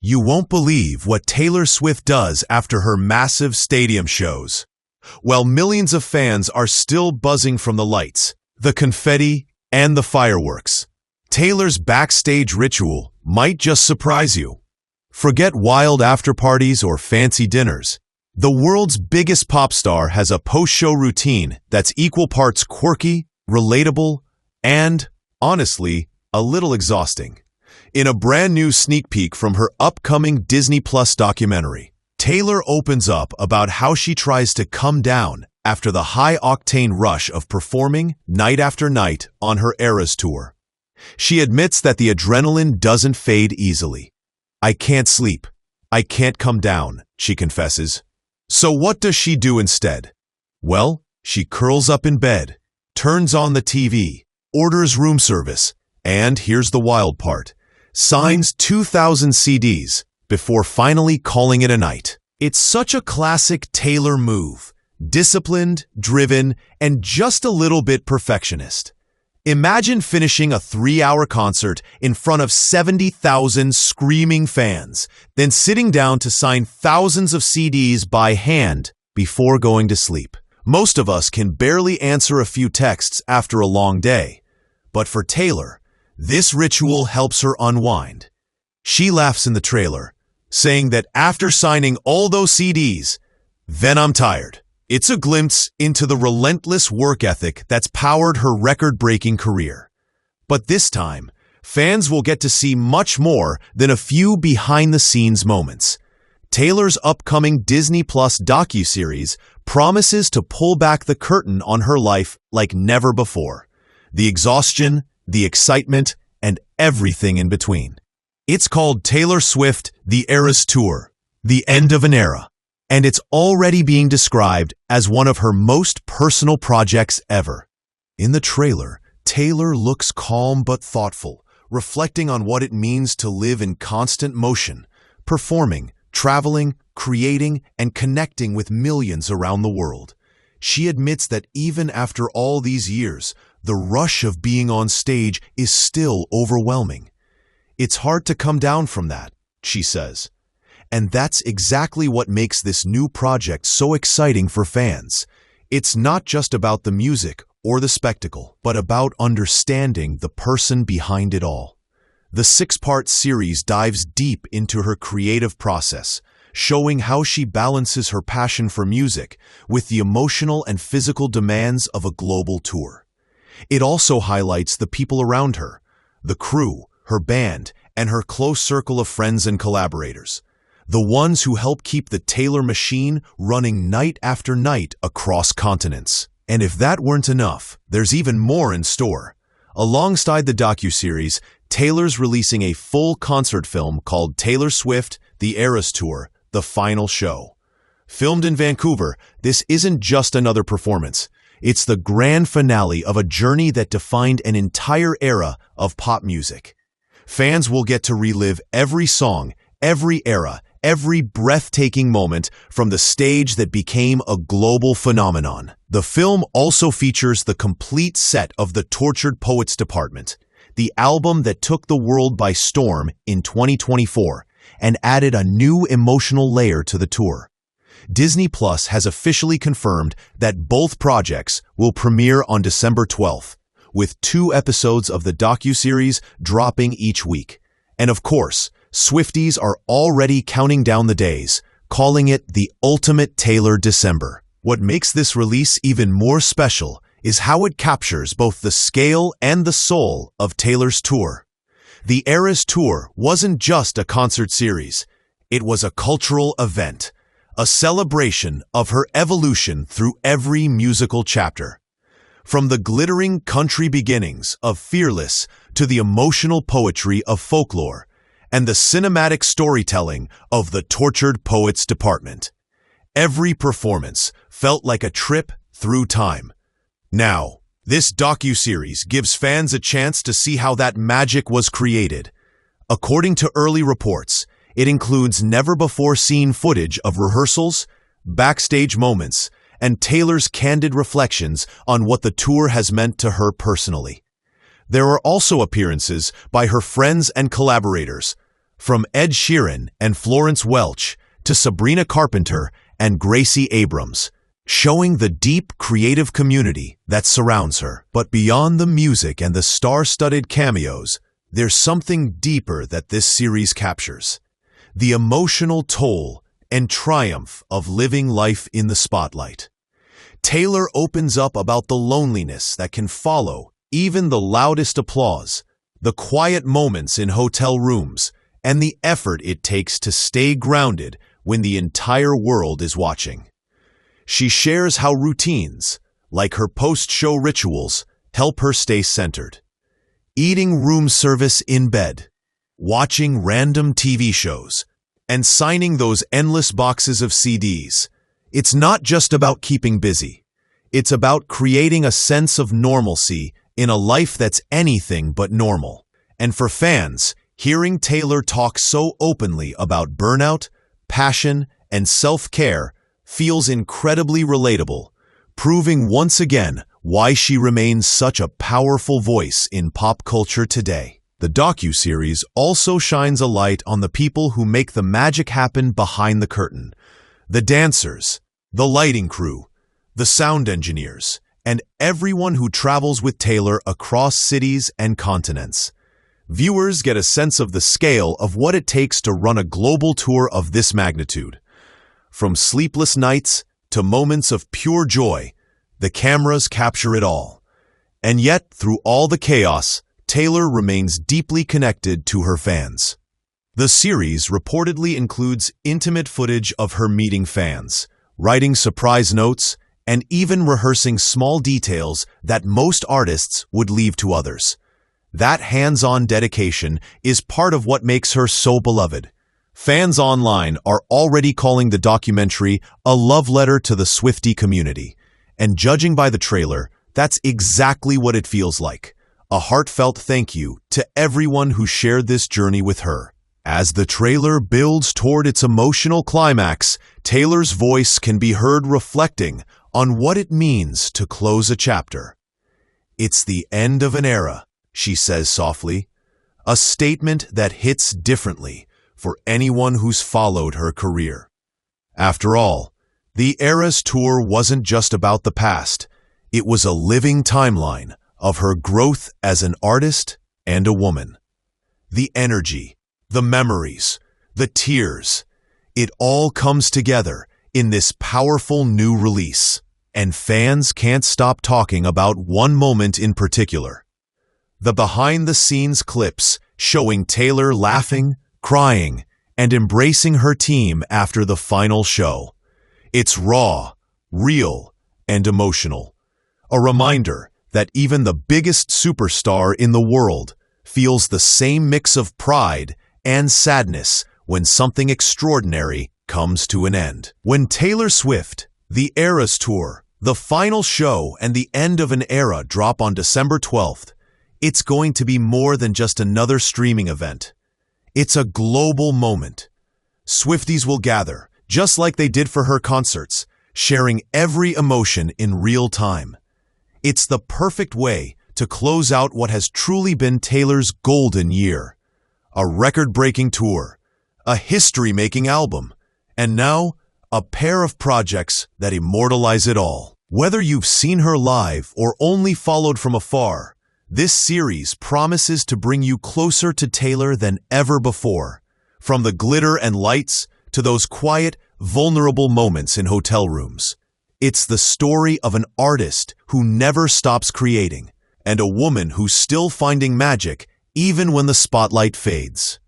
You won't believe what Taylor Swift does after her massive stadium shows. While millions of fans are still buzzing from the lights, the confetti, and the fireworks, Taylor's backstage ritual might just surprise you. Forget wild after-parties or fancy dinners. The world's biggest pop star has a post-show routine that's equal parts quirky, relatable, and, honestly, a little exhausting. In a brand new sneak peek from her upcoming Disney Plus documentary, Taylor opens up about how she tries to come down after the high-octane rush of performing night after night on her Eras tour. She admits that the adrenaline doesn't fade easily. "I can't sleep. I can't come down," she confesses. So what does she do instead? Well, she curls up in bed, turns on the TV, orders room service, and here's the wild part, signs 2,000 CDs before finally calling it a night. It's such a classic Taylor move, disciplined, driven, and just a little bit perfectionist. Imagine finishing a 3-hour concert in front of 70,000 screaming fans, then sitting down to sign thousands of CDs by hand before going to sleep. Most of us can barely answer a few texts after a long day, but for Taylor, this ritual helps her unwind. She laughs in the trailer, saying that after signing all those CDs, "Then I'm tired." It's a glimpse into the relentless work ethic that's powered her record-breaking career. But this time, fans will get to see much more than a few behind-the-scenes moments. Taylor's upcoming Disney Plus docuseries promises to pull back the curtain on her life like never before. The exhaustion, the excitement, and everything in between. It's called Taylor Swift: The Eras Tour, The End of an Era, and it's already being described as one of her most personal projects ever. In the trailer, Taylor looks calm but thoughtful, reflecting on what it means to live in constant motion, performing, traveling, creating, and connecting with millions around the world. She admits that even after all these years, the rush of being on stage is still overwhelming. "It's hard to come down from that," she says. And that's exactly what makes this new project so exciting for fans. It's not just about the music or the spectacle, but about understanding the person behind it all. The 6-part series dives deep into her creative process, showing how she balances her passion for music with the emotional and physical demands of a global tour. It also highlights the people around her, the crew, her band, and her close circle of friends and collaborators, the ones who help keep the Taylor machine running night after night across continents. And if that weren't enough, there's even more in store. Alongside the docuseries, Taylor's releasing a full concert film called Taylor Swift: The Eras Tour, The Final Show. Filmed in Vancouver, this isn't just another performance. It's the grand finale of a journey that defined an entire era of pop music. Fans will get to relive every song, every era, every breathtaking moment from the stage that became a global phenomenon. The film also features the complete set of the Tortured Poets Department, the album that took the world by storm in 2024 and added a new emotional layer to the tour. Disney Plus has officially confirmed that both projects will premiere on December 12th, with 2 episodes of the docuseries dropping each week. And of course, Swifties are already counting down the days, calling it the ultimate Taylor December. What makes this release even more special is how it captures both the scale and the soul of Taylor's tour. The Eras Tour wasn't just a concert series. It was a cultural event, a celebration of her evolution through every musical chapter. From the glittering country beginnings of Fearless to the emotional poetry of Folklore and the cinematic storytelling of the Tortured Poets Department, every performance felt like a trip through time. Now, this docuseries gives fans a chance to see how that magic was created. According to early reports, it includes never-before-seen footage of rehearsals, backstage moments, and Taylor's candid reflections on what the tour has meant to her personally. There are also appearances by her friends and collaborators. From Ed Sheeran and Florence Welch to Sabrina Carpenter and Gracie Abrams, showing the deep creative community that surrounds her. But beyond the music and the star-studded cameos, there's something deeper that this series captures: the emotional toll and triumph of living life in the spotlight. Taylor opens up about the loneliness that can follow even the loudest applause, the quiet moments in hotel rooms, and the effort it takes to stay grounded when the entire world is watching. She shares how routines, like her post-show rituals, help her stay centered. Eating room service in bed, watching random TV shows, and signing those endless boxes of CDs. It's not just about keeping busy. It's about creating a sense of normalcy in a life that's anything but normal. And for fans, hearing Taylor talk so openly about burnout, passion, and self-care feels incredibly relatable, proving once again why she remains such a powerful voice in pop culture today. The docuseries also shines a light on the people who make the magic happen behind the curtain: the dancers, the lighting crew, the sound engineers, and everyone who travels with Taylor across cities and continents. Viewers get a sense of the scale of what it takes to run a global tour of this magnitude. From sleepless nights to moments of pure joy, the cameras capture it all. And yet, through all the chaos, Taylor remains deeply connected to her fans. The series reportedly includes intimate footage of her meeting fans, writing surprise notes, and even rehearsing small details that most artists would leave to others. That hands-on dedication is part of what makes her so beloved. Fans online are already calling the documentary a love letter to the Swiftie community. And judging by the trailer, that's exactly what it feels like. A heartfelt thank you to everyone who shared this journey with her. As the trailer builds toward its emotional climax, Taylor's voice can be heard reflecting on what it means to close a chapter. "It's the end of an era," she says softly, a statement that hits differently for anyone who's followed her career. After all, the Eras Tour wasn't just about the past. It was a living timeline of her growth as an artist and a woman. The energy, the memories, the tears, it all comes together in this powerful new release. And fans can't stop talking about one moment in particular: the behind-the-scenes clips showing Taylor laughing, crying, and embracing her team after the final show. It's raw, real, and emotional. A reminder that even the biggest superstar in the world feels the same mix of pride and sadness when something extraordinary comes to an end. When Taylor Swift, The Eras Tour, the final show, and the end of an era drop on December 12th, it's going to be more than just another streaming event. It's a global moment. Swifties will gather, just like they did for her concerts, sharing every emotion in real time. It's the perfect way to close out what has truly been Taylor's golden year. A record-breaking tour, a history-making album, and now a pair of projects that immortalize it all. Whether you've seen her live or only followed from afar, this series promises to bring you closer to Taylor than ever before. From the glitter and lights to those quiet, vulnerable moments in hotel rooms, it's the story of an artist who never stops creating, and a woman who's still finding magic even when the spotlight fades.